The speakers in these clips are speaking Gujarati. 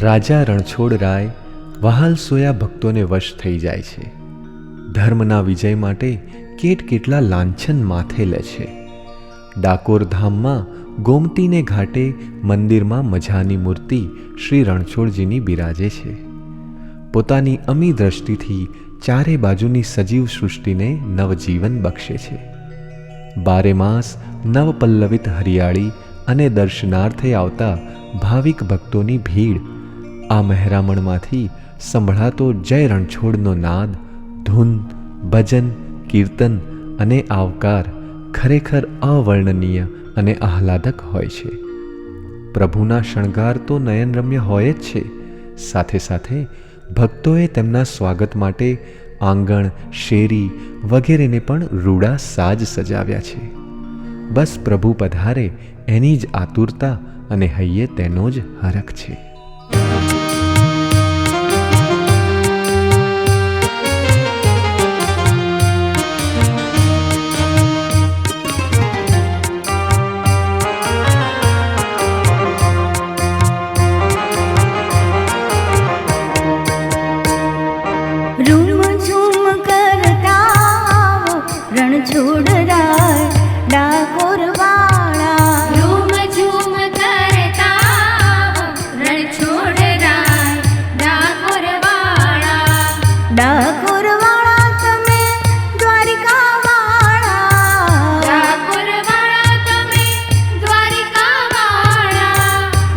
રાજા રણછોડરાય વહાલ સોયા ભક્તોને વશ થઈ જાય છે. ધર્મના વિજય માટે કેટલા લાંછન માથે લે છે. ડાકોર ધામમાં ગોમતીને ઘાટે મંદિરમાં મજાની મૂર્તિ શ્રી રણછોડજીની બિરાજે છે. પોતાની અમી દ્રષ્ટિથી ચારે બાજુની સજીવ સૃષ્ટિને નવજીવન બક્ષે છે. બારે માસ નવપલ્લવિત હરિયાળી અને દર્શનાર્થે આવતા ભાવિક ભક્તોની ભીડ. આ મહેરામણમાંથી સંભળાતો જય રણછોડનો નાદ, ધૂન, ભજન, કીર્તન અને આવકાર ખરેખર અવર્ણનીય અને આહલાદક હોય છે. પ્રભુના શણગાર તો નયનરમ્ય હોય જ છે, સાથે સાથે ભક્તોએ તેમના સ્વાગત માટે આંગણ, શેરી વગેરેને પણ રૂડા સાજ સજાવ્યા છે. બસ પ્રભુ પધારે એની જ આતુરતા અને હૈયે તેનો જ હરખ છે.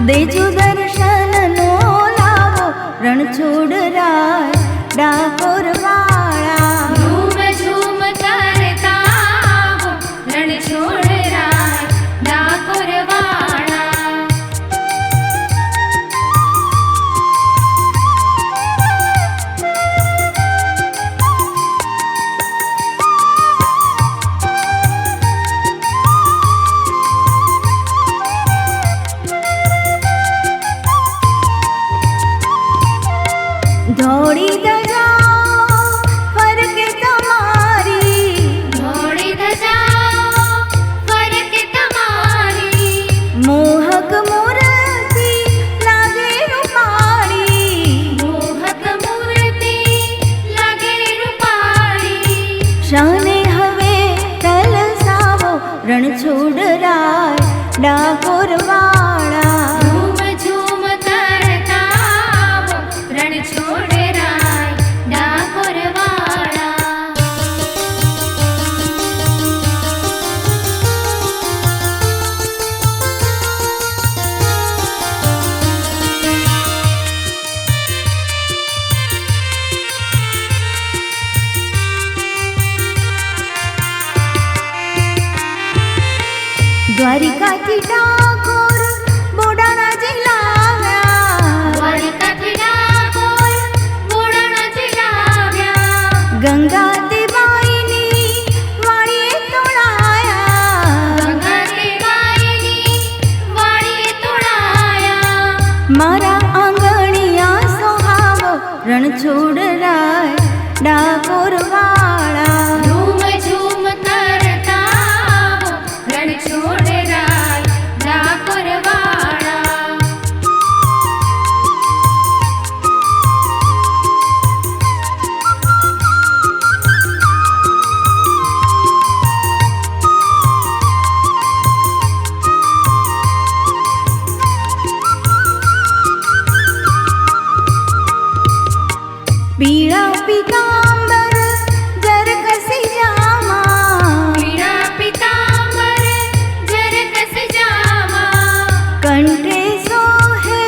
દેજો દર્શન નો લાવો રણછોડરાય ડાકોર વાળા. ઝૂમ ઝૂમ કરતા આવો રણછોડરાય ડાકોર વાળા. ધોળી ધજાઓ ફરકે તમારી, ધોળી ધજાઓ ફરકે તમારી. મોહક મૂર્તિ લાગે રૂપાળી, મોહક મૂર્તિ લાગે રૂપાળી. શાને હવે તલસાવો રણછોડરાય ડાકોર વાળા. ઝૂમ ઝૂમ કરતા આવો રણછોડરાય ડાકોર વાળા. દ્વારિકાથી ડાકોર બોડાણા જિલ્લા, દ્વારિકાથી ડાકોર બોડાણા જિલ્લા. ગંગા દેવાઈની વાળીએ તોડાયા, ગંગા દેવાઈની વાળીએ તોડાયા. મારા આંગણિયા સોહાવો રણછોડરાય ડાકોર વાળા. ઝૂમ ઝૂમ કરતા આવો રણછોડરાય ડાકોર વાળા. પીળા પીતાંબર જર કસી જામા, પીળા પીતાંબર જરક સજાવા. કંઠે સોહે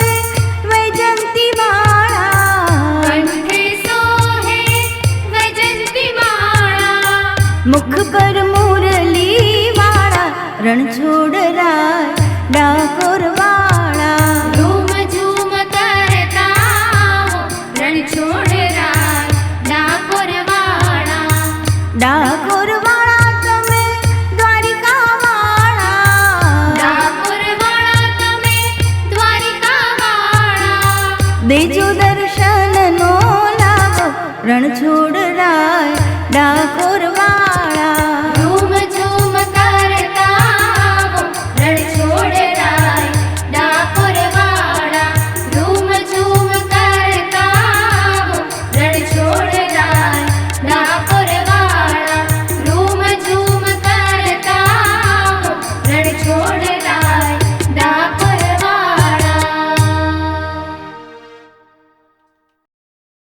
વૈજંતી વાળા, કંઠે સોહે વૈજંતી માળા. મુખ પર મુરલી વાળા રણછોડરાય ડાકોર વાળા. ઝૂમ ઝૂમ કરતા આવો રણછોડરાય ડાકોર વાળા. ડાકોર વાળા તમે દ્વારિકા વાળા, ડાકોર વાળા તમે દ્વારિકા વાળા. દેજો દર્શન નો લાવો રણછોડરાય ડાકોર વાળા.